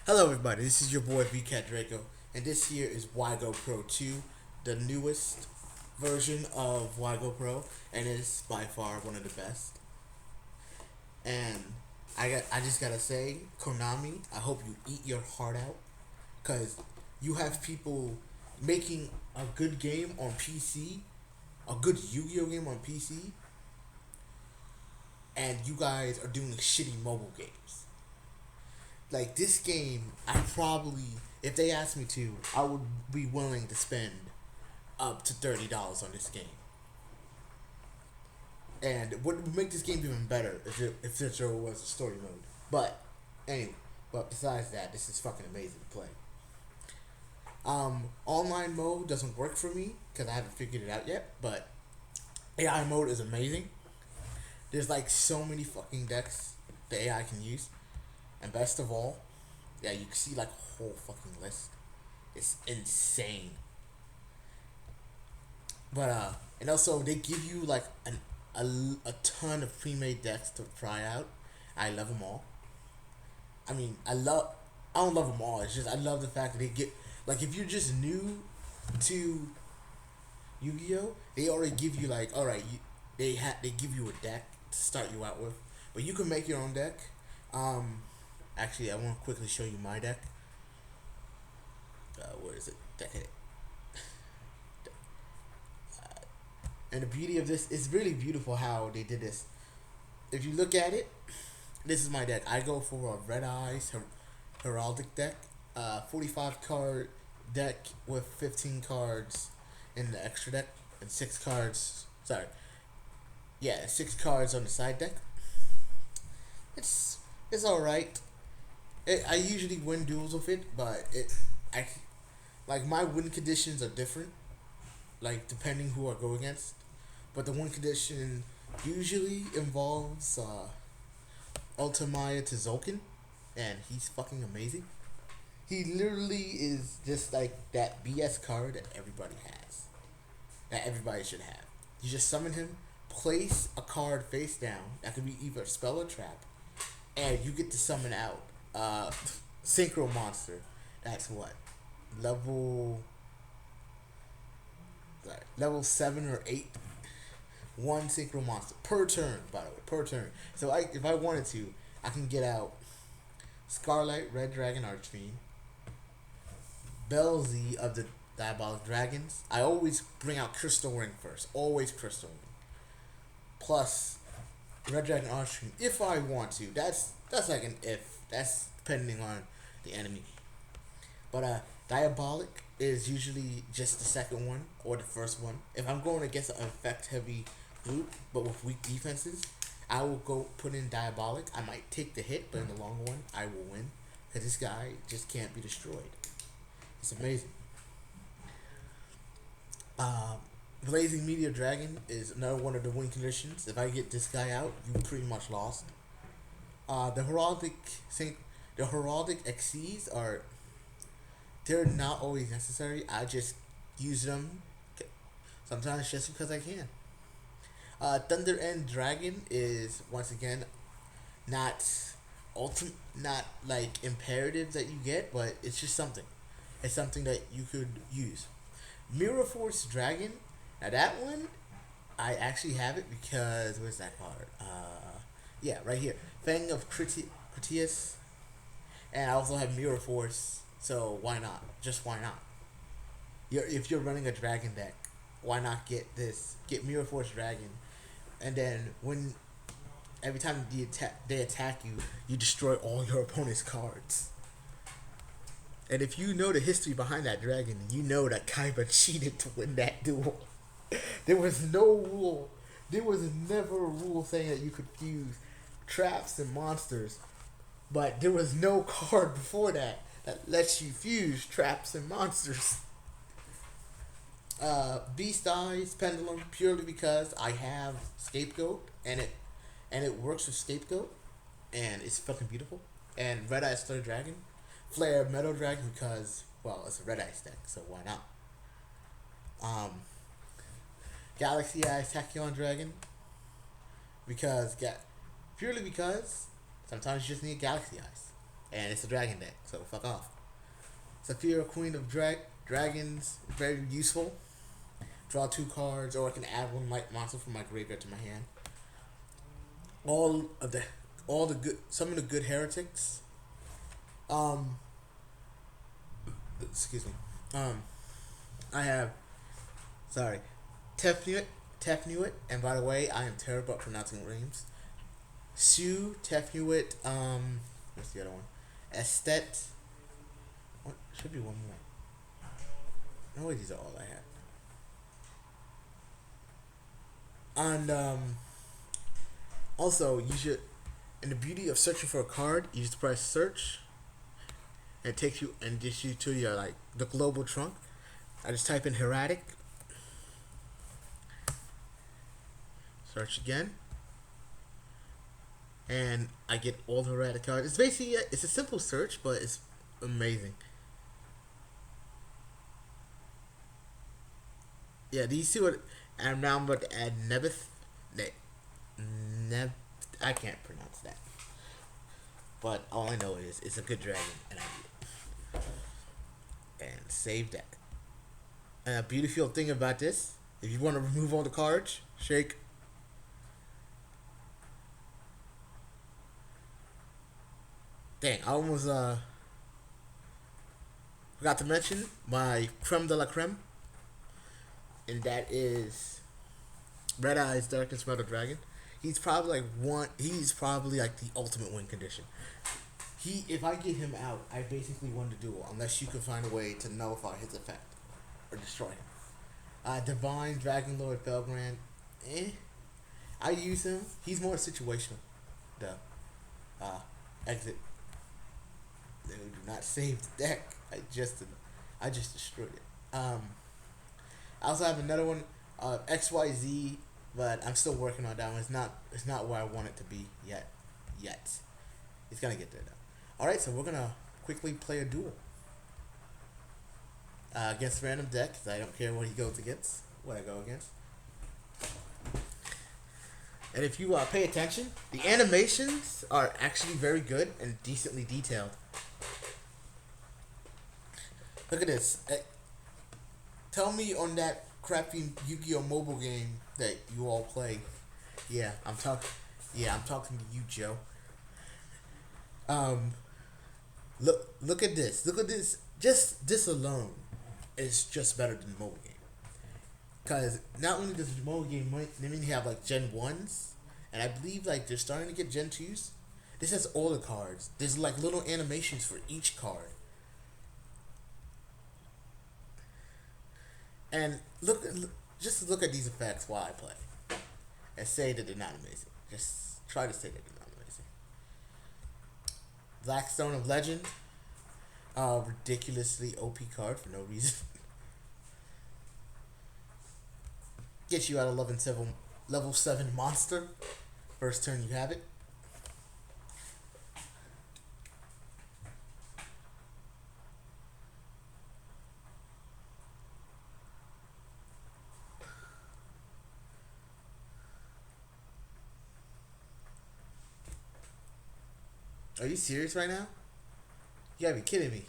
Hello everybody, this is your boy VCat Draco, and this here is YGoPro 2, the newest version of YGoPro, and it's by far one of the best. And I just gotta say, Konami, I hope you eat your heart out, cause you have people making a good game on PC, a good Yu-Gi-Oh game on PC, and you guys are doing shitty mobile games. Like this game, I probably, if they asked me to, I would be willing to spend up to $30 on this game. And what would make this game even better if there was a story mode. But anyway, but besides that, this is fucking amazing to play. Online mode doesn't work for me because I haven't figured it out yet. But AI mode is amazing. There's like so many fucking decks the AI can use. And best of all, yeah, you can see like a whole fucking list. It's insane. But and also they give you like a ton of pre-made decks to try out. I love them all. I mean, I don't love them all. It's just I love the fact that they get like if you're just new to Yu-Gi-Oh, they already give you like all right, they give you a deck to start you out with, but you can make your own deck. Um, Actually, I want to quickly show you my deck. Where is it? Deck it. And the beauty of this is really beautiful how they did this. If you look at it, this is my deck. I go for a Red Eyes Heraldic Deck, 45 card deck with 15 cards in the extra deck and 6 cards. Sorry, yeah, 6 cards on the side deck. It's it's all right. I usually win duels with it, but I like my win conditions are different, like depending who I go against. But the win condition usually involves Ultimaya to and he's fucking amazing. He literally is just like that BS card that everybody has, that everybody should have. You just summon him, place a card face down. That could be either spell or trap, and you get to summon out Synchro Monster. That's what level level 7 or 8. One Synchro Monster per turn, by the way, per turn. So if I wanted to, I can get out Scarlet Red Dragon Archfiend, Belzy of the Diabolic Dragons. I always bring out Crystal Ring first. Always Crystal Ring. Plus Red Dragon Archfiend if I want to. That's like an if. That's depending on the enemy. But Diabolic is usually just the second one or the first one. If I'm going against an effect heavy group but with weak defenses, I will go put in Diabolic. I might take the hit, but in the long run, I will win because this guy just can't be destroyed. It's amazing. Um, Blazing Meteor Dragon is another one of the win conditions. If I get this guy out, you pretty much lost. The heraldic the heraldic XCs are they're not always necessary. I just use them sometimes just because I can. Thunder End Dragon is once again not not like imperative that you get, but it's just something. It's something that you could use. Mirror Force Dragon. Now that one, I actually have it because where's that card? Yeah, right here. Fang of Critias, and I also have Mirror Force. So why not? Just why not? If you're running a dragon deck, why not get this? Get Mirror Force Dragon, and then when every time they attack you, you destroy all your opponent's cards. And if you know the history behind that dragon, you know that Kaiba cheated to win that duel. There was no rule. There was never a rule saying that you could fuse traps and monsters, but there was no card before that lets you fuse traps and monsters. Beast Eyes Pendulum purely because I have Scapegoat and it works with Scapegoat and it's fucking beautiful. And Red Eyes Flare Dragon, Flare Metal Dragon because well it's a Red Eyes deck so why not? Um, Galaxy Eyes Tachyon Dragon because purely because sometimes you just need Galaxy Eyes. and it's a dragon deck, so fuck off. Saphira, Queen of Dragons, very useful. Draw 2 cards, or I can add 1 light monster from my graveyard to my hand. All the good, some of the good heretics. Excuse me. I have, sorry, Tefnuit, and by the way, I am terrible at pronouncing names. Sue, Tefnuit, what's the other one? Estet. What should be one more? No, these are all I have. And also you should. And the beauty of searching for a card, you just press search, and it takes you and gets you to your like the global trunk. I just type in Hieratic. Search again. And I get all the Hieratic cards. It's basically it's a simple search, but it's amazing. Yeah, do you see what? And now I'm about to add Nebith. I can't pronounce that. But all I know is it's a good dragon, and I need it. And save deck. And a beautiful thing about this, if you want to remove all the cards, shake. Dang, I almost forgot to mention my creme de la creme, and that is Red Eyes Darkness Metal Dragon. He's probably like the ultimate win condition. If I get him out, I basically won the duel, unless you can find a way to nullify his effect or destroy him. Divine Dragon Lord Felgrand, I use him. He's more situational. The exit. They do not save the deck. I just destroyed it. I also have another one, XYZ, but I'm still working on that one. It's not where I want it to be yet. It's gonna get there though. All right, so we're gonna quickly play a duel against random deck. Cause I don't care what he goes against. What I go against. And if you pay attention, the animations are actually very good and decently detailed. Look at this. Tell me on that crappy Yu-Gi-Oh mobile game that you all play. Yeah, I'm talking to you, Joe. Look at this. Look at this. Just this alone is just better than the mobile game. Cause not only does the mobile game have like Gen 1s, and I believe like they're starting to get Gen 2s. This has all the cards. There's like little animations for each card. And just look at these effects while I play, and say that they're not amazing. Just try to say that they're not amazing. Blackstone of Legend, ridiculously OP card for no reason. Gets you out of level 7 monster. First turn you have it. Are you serious right now? You gotta be kidding me.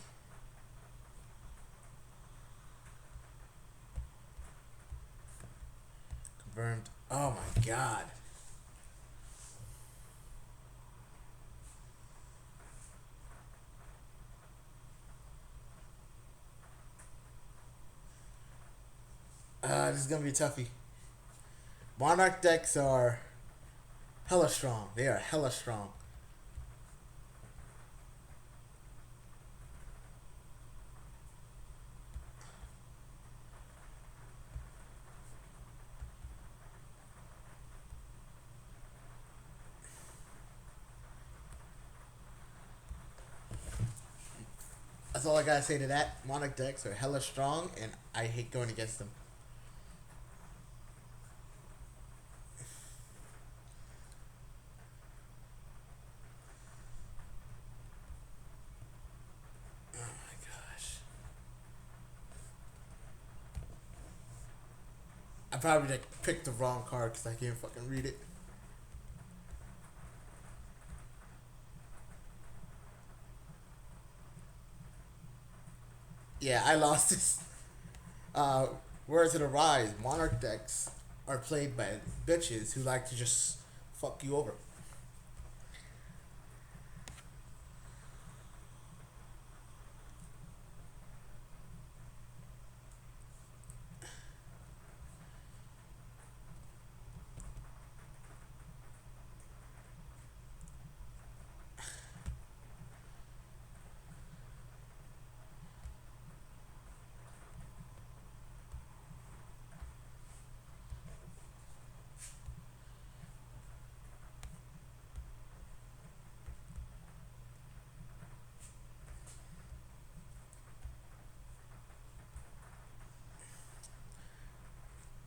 Confirmed. Oh my god. This is gonna be a toughie. Monarch decks are hella strong. They are hella strong. That's all I gotta say to that. Monarch decks are hella strong, and I hate going against them. Oh my gosh. I probably like picked the wrong card because I can't fucking read it. Yeah, I lost this. Uh, Words of the Rise, Monarch decks are played by bitches who like to just fuck you over.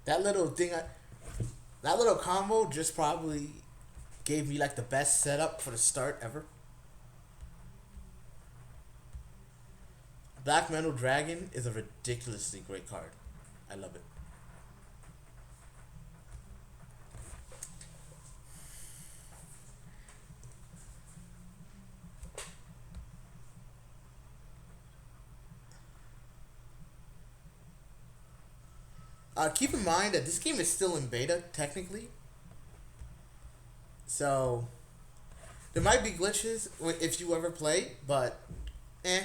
That little thing, that little combo just probably gave me like the best setup for the start ever. Black Metal Dragon is a ridiculously great card. I love it. Keep in mind that this game is still in beta, technically. So, there might be glitches if you ever play, but eh.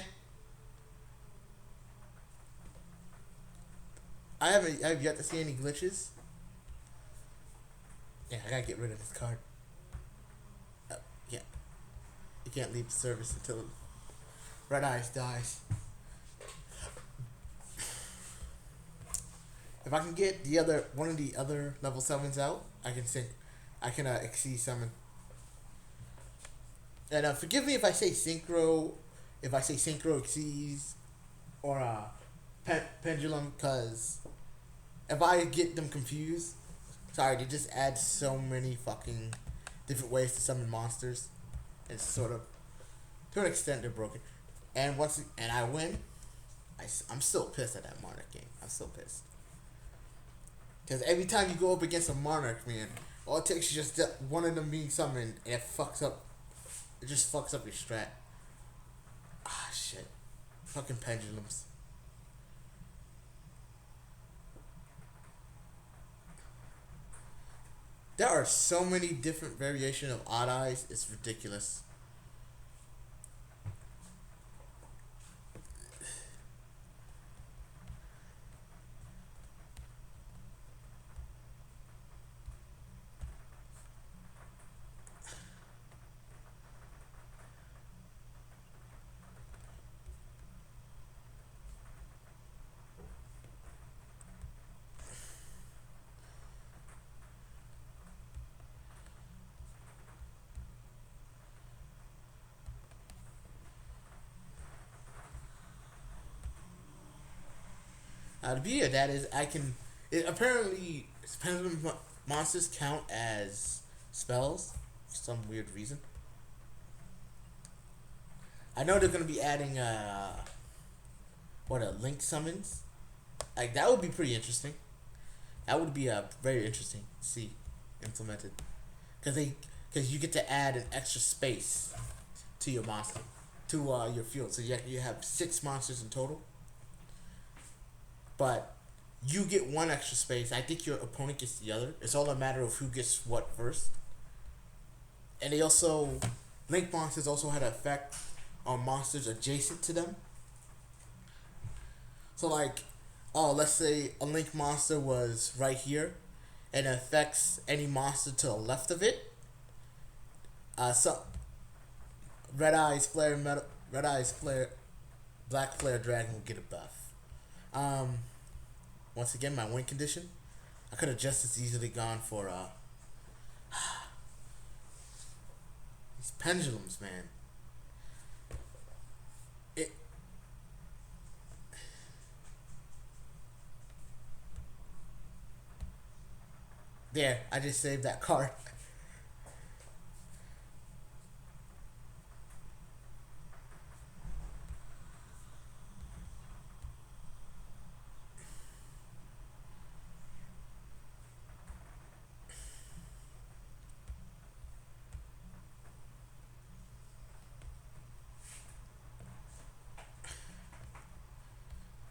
I have yet to see any glitches. Yeah, I gotta get rid of this card. Uh, yeah, you can't leave the service until Red Eyes dies. If I can get the other one of the other level summons out, I can sync. I can exceed summon. And forgive me if I say synchro, if I say synchro exceeds or pendulum, because if I get them confused, sorry, they just add so many fucking different ways to summon monsters. It's sort of, to an extent, they're broken. And and I win, I'm still pissed at that Monarch game. I'm still pissed. Because every time you go up against a Monarch, man, all it takes is just one of them being summoned, and it fucks up. It just fucks up your strat. Ah, shit. Fucking pendulums. There are so many different variations of Odd Eyes, it's ridiculous. The beauty of that is apparently pendulum monsters count as spells for some weird reason. I know they're gonna be adding link summons. Like that would be pretty interesting. That would be very interesting to see implemented, because you get to add an extra space to your monster, to your field. So you have 6 monsters in total, but you get one extra space. I think your opponent gets the other. It's all a matter of who gets what first. And they also, link monsters also had an effect on monsters adjacent to them. So like, oh, let's say a link monster was right here, and it affects any monster to the left of it. So Red Eyes Flare, Black Flare Dragon will get a buff. Um, Once again, my win condition. I could have just as easily gone for these pendulums, man. It There, I just saved that card.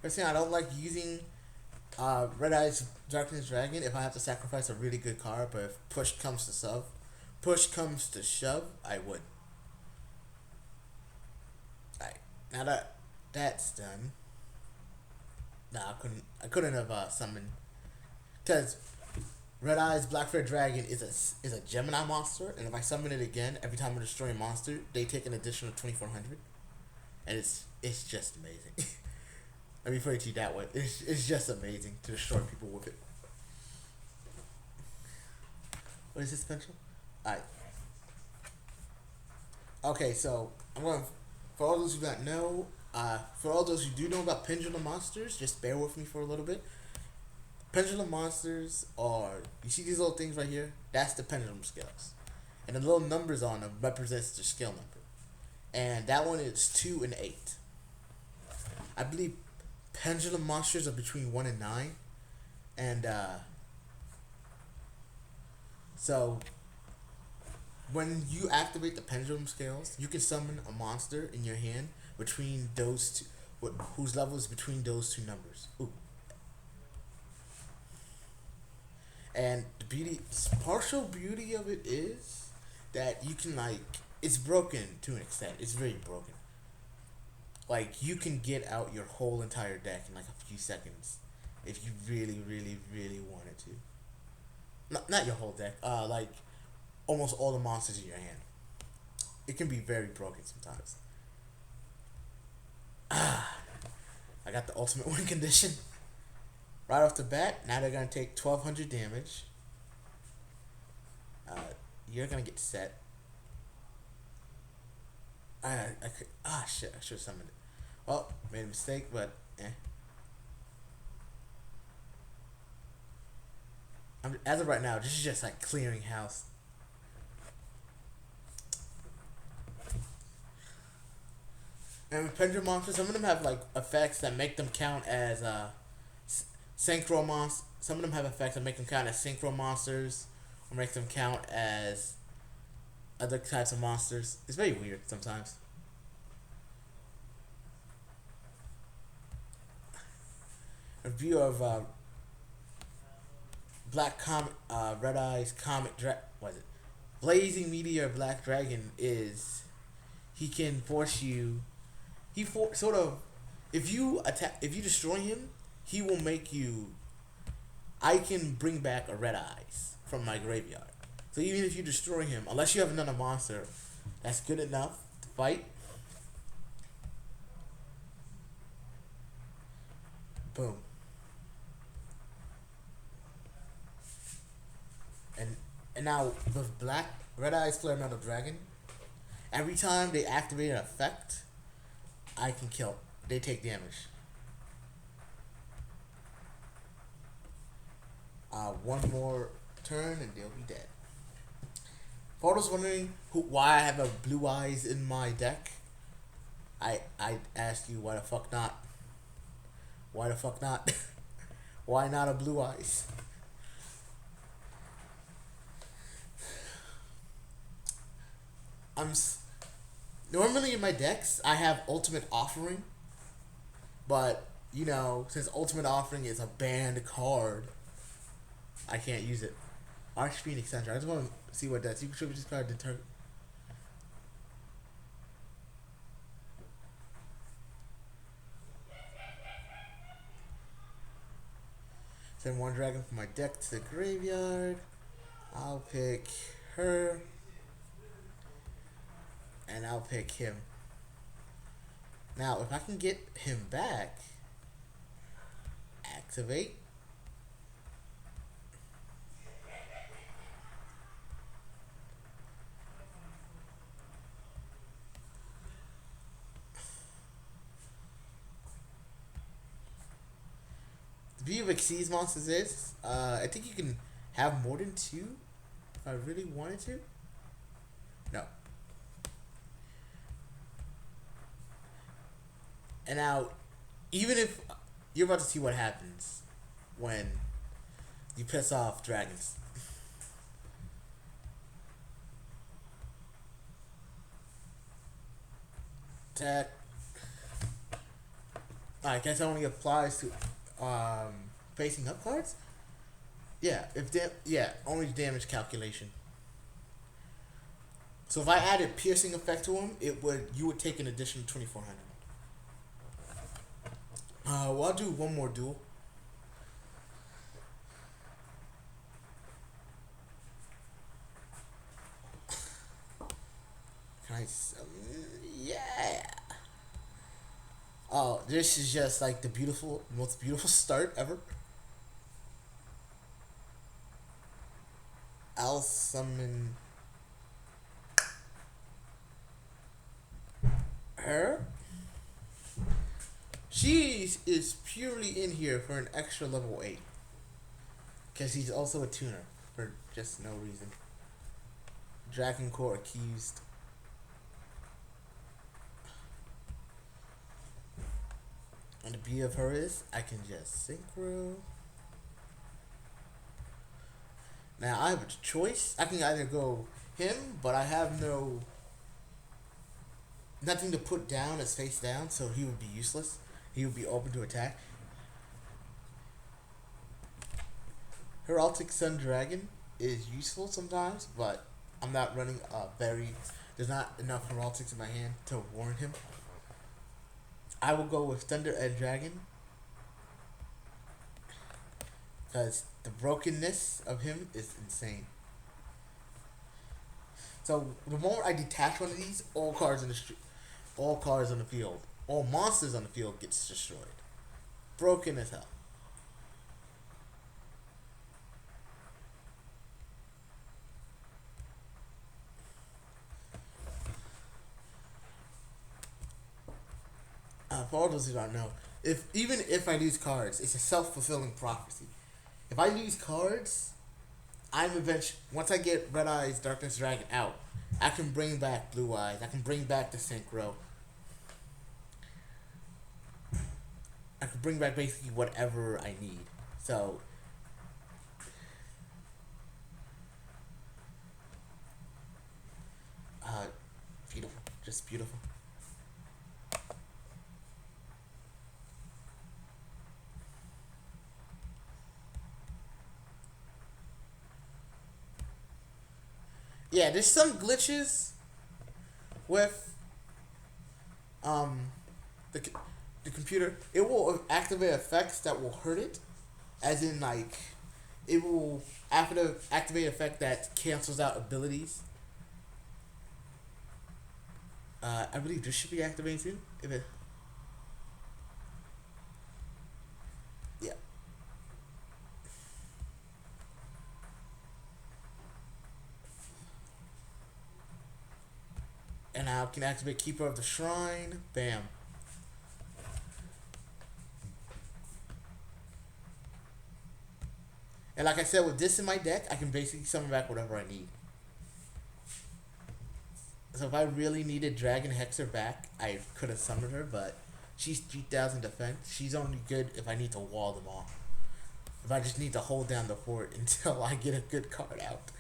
Personally, I don't like using Red Eyes Darkness Dragon if I have to sacrifice a really good card, but if push comes to shove, I would. Alright, now that that's done, nah, I couldn't have summoned, because Red Eyes Black Red Dragon is a Gemini monster, and if I summon it again, every time I destroy a monster, they take an additional 2400, and it's just amazing. Let me put it to you that way. It's just amazing to destroy people with it. What is this pencil? Alright. Okay, so I'm going, for all those who don't know, for all those who do know about pendulum monsters, just bear with me for a little bit. Pendulum monsters are, you see these little things right here? That's the pendulum scales. And the little numbers on them represents the scale number. And that one is 2 and 8. I believe pendulum monsters are between 1 and 9. And so when you activate the pendulum scales, you can summon a monster in your hand between those two, whose level is between those two numbers. Ooh. And the partial beauty of it is that you can, like, it's broken to an extent. It's very broken. Like, you can get out your whole entire deck in like a few seconds if you really, really, really wanted to. Not your whole deck. Like almost all the monsters in your hand. It can be very broken sometimes. I got the ultimate win condition. Right off the bat, now they're gonna take 1200 damage. You're gonna get set. Shit, I should have summoned it. Well, made a mistake, but as of right now, this is just like clearing house. And with pendulum monsters, some of them have like effects that make them count as synchro monsters. Some of them have effects that make them count as synchro monsters, or make them count as other types of monsters. It's very weird sometimes. A view of Red Eyes what is it? Blazing Meteor Black Dragon is, he can force you. Sort of, if you destroy him, he will make you. I can bring back a Red Eyes from my graveyard. So even if you destroy him, unless you have another monster that's good enough to fight, boom. And now with Red Eyes Flare Metal Dragon, every time they activate an effect, I can kill. They take damage. One more turn and they'll be dead. For those wondering why I have a Blue Eyes in my deck, I ask you, why the fuck not? Why the fuck not? Why not a Blue Eyes? Normally in my decks I have Ultimate Offering, but you know, since Ultimate Offering is a banned card, I can't use it. Archfiend Eccentric. I just want to see what that's. You should just card deter. Send one dragon from my deck to the graveyard. I'll pick her. And I'll pick him. Now, if I can get him back, activate. The beauty of Xyz monsters is, I think you can have more than 2 if I really wanted to. No. And now, even if you're about to see what happens when you piss off dragons. Attack. I guess it only applies to facing up cards. Yeah, only damage calculation. So if I added piercing effect to him, you would take an additional 2,400. Well, I'll do one more duel. Can I? Yeah. Oh, this is just like the most beautiful start ever. I'll summon her. She is purely in here for an extra level 8. Because he's also a tuner for just no reason. Dragon Core accused. And the beauty of her is I can just synchro. Now I have a choice. I can either go him, but I have nothing to put down as face down, so he would be useless. He would be open to attack. Heraldic Sun Dragon is useful sometimes, but I'm not running there's not enough Heraldics in my hand to warn him. I will go with Thunder Edge Dragon because the brokenness of him is insane. So the moment I detach one of these, all cards on the field, all monsters on the field gets destroyed. Broken as hell. For all those who don't know, even if I lose cards, it's a self-fulfilling prophecy. If I lose cards, once I get Red Eyes Darkness Dragon out, I can bring back Blue Eyes. I can bring back the Synchro. I can bring back basically whatever I need. So beautiful, just beautiful. Yeah, there's some glitches with the the computer. It will activate effects that will hurt it, as in like it will activate effect that cancels out abilities. I believe this should be activated too. If it, yeah. And I can activate Keeper of the Shrine. Bam. And like I said, with this in my deck, I can basically summon back whatever I need. So if I really needed Dragon Hexer back, I could have summoned her, but she's 3,000 defense. She's only good if I need to wall them off. If I just need to hold down the fort until I get a good card out.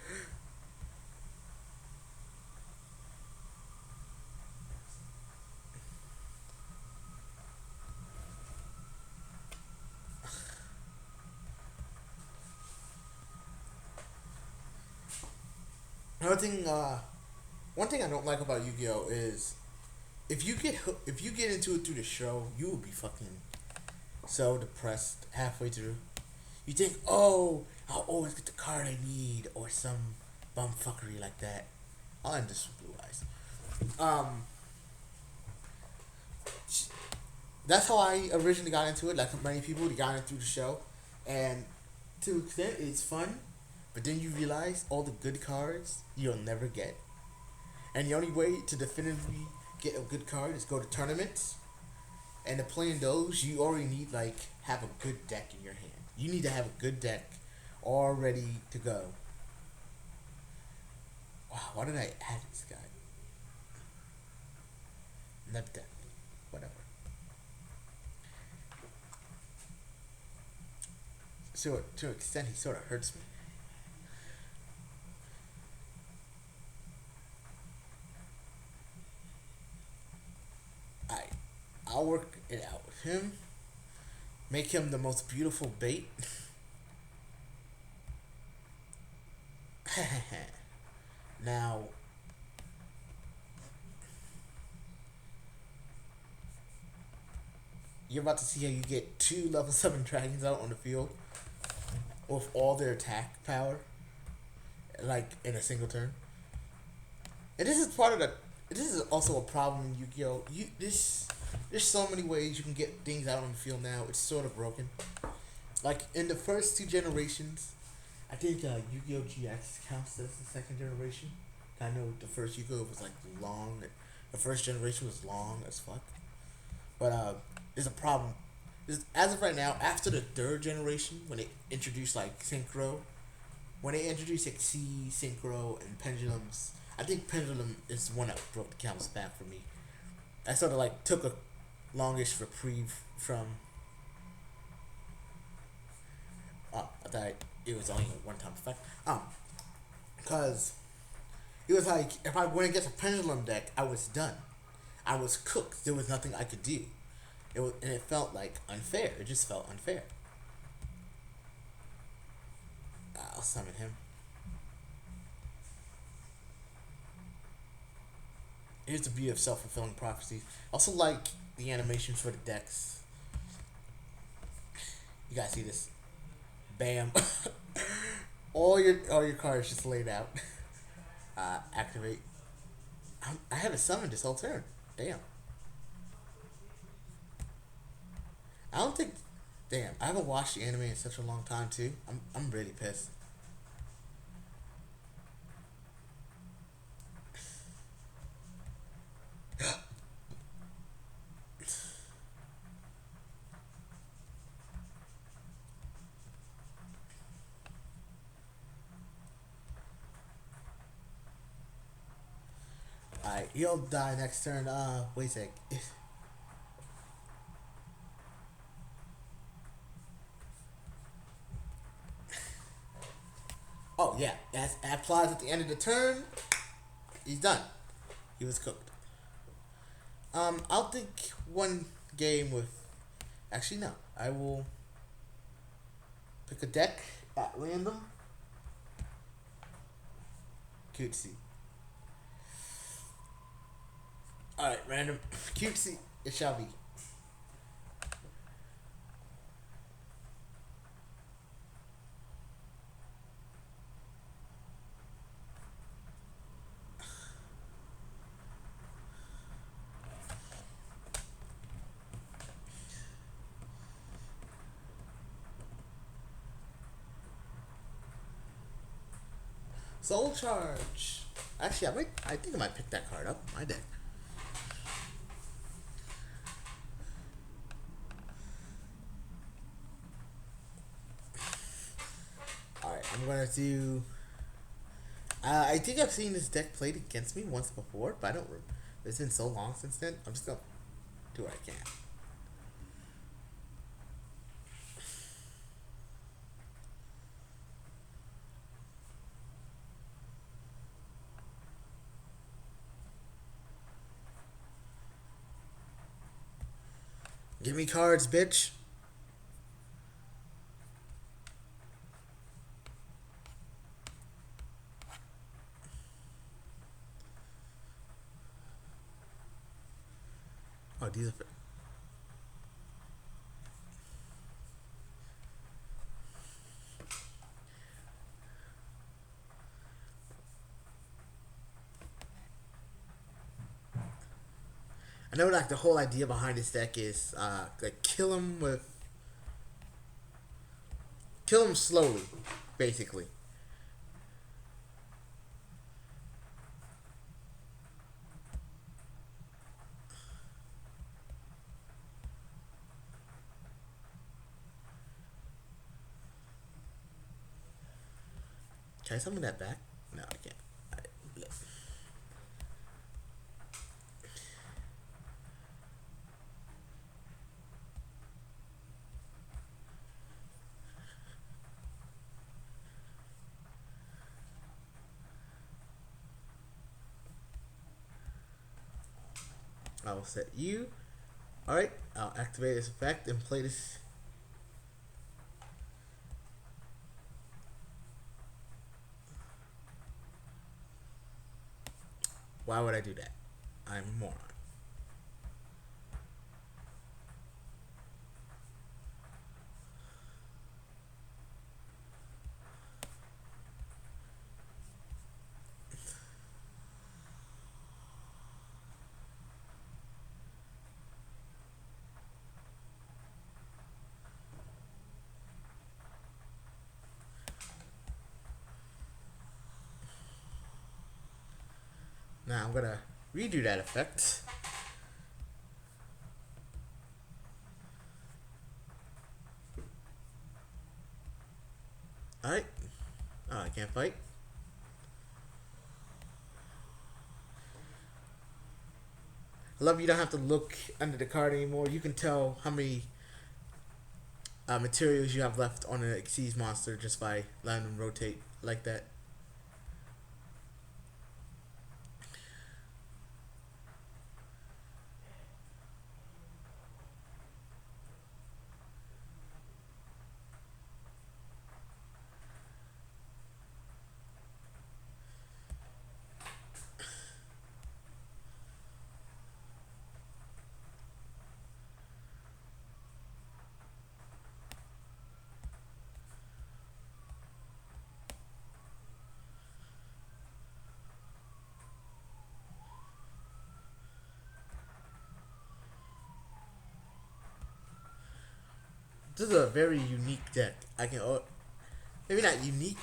Another thing, one thing I don't like about Yu-Gi-Oh is if you get into it through the show, you will be fucking so depressed halfway through. You think, oh, I'll always get the card I need, or some bumfuckery like that. I'll end this with Blue Eyes. That's how I originally got into it. Like many people, they got into through the show, and to an extent, it's fun. But then you realize all the good cards you'll never get, and the only way to definitively get a good card is go to tournaments. And to play in those, you already need have a good deck in your hand. You need to have a good deck all ready to go. Wow, why did I add this guy? Not deck, whatever. So to an extent, he sort of hurts me. I'll work it out with him. Make him the most beautiful bait. Now, you're about to see how you get two level 7 dragons out on the field with all their attack power, like in a single turn. And this is part of the. This is also a problem in Yu-Gi-Oh. There's so many ways you can get things out on the field now. It's sort of broken. Like in the first two generations, I think Yu-Gi-Oh GX counts as the second generation. I know the first Yu-Gi-Oh was like long. The first generation was long as fuck. But there's a problem. As of right now, after the third generation, when they introduced like Synchro, when they introduced like C, Synchro, and Pendulums, I think Pendulum is one that broke the canvas back for me. I sort of like took a longish reprieve from. I thought it was only a one-time effect. Because it was like if I went against a Pendulum deck, I was done. I was cooked. There was nothing I could do. And it felt like unfair. It just felt unfair. I'll summon him. Here's the beauty of self-fulfilling prophecies. Also like the animations for the decks. You guys see this? Bam. all your cards just laid out. Activate. I haven't summoned this whole turn. Damn. I don't think. Damn, I haven't watched the anime in such a long time too. I'm really pissed. Alright, he'll die next turn. Wait a sec. Oh yeah, that applies at the end of the turn. He's done. He was cooked. I'll think one game with. Actually, no. I will pick a deck at random. Cutesy. Alright, random. Cutesy. It shall be. Soul Charge. Actually, I think I might pick that card up. My deck. Alright, I'm gonna do. I think I've seen this deck played against me once before, but I don't. It's been so long since then. I'm just gonna do what I can. Give me cards, bitch. Oh, these are. I know, like the whole idea behind this deck is like kill him slowly, basically. Can I summon that back? No, I can't. I will set you. Alright, I'll activate this effect and play this Why would I do that? I'm a moron. Now I'm gonna redo that effect. Alright. Oh, I can't fight. I love you don't have to look under the card anymore. You can tell how many materials you have left on an Xyz monster just by letting them rotate like that. This is a very unique deck. I can maybe not unique,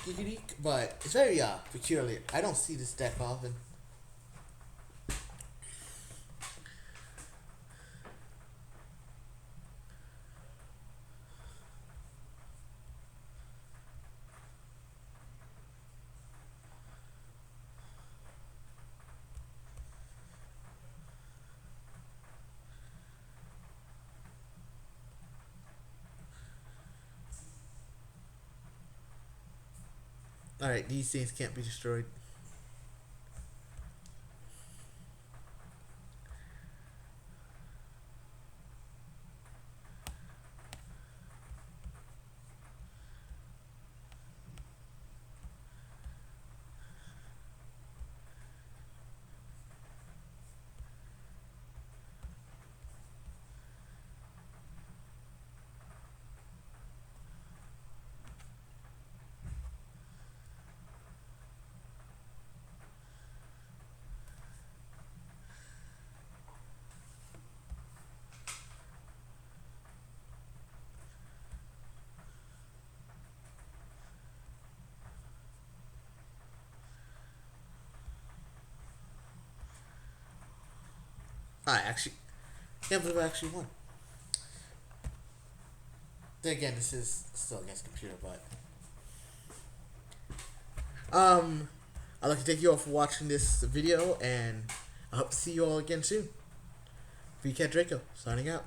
but it's very peculiar. I don't see this deck often. Alright, these things can't be destroyed. I actually can't believe I actually won. Then again, this is still against computer, but I'd like to thank you all for watching this video, and I hope to see you all again soon. VCat Draco, signing out.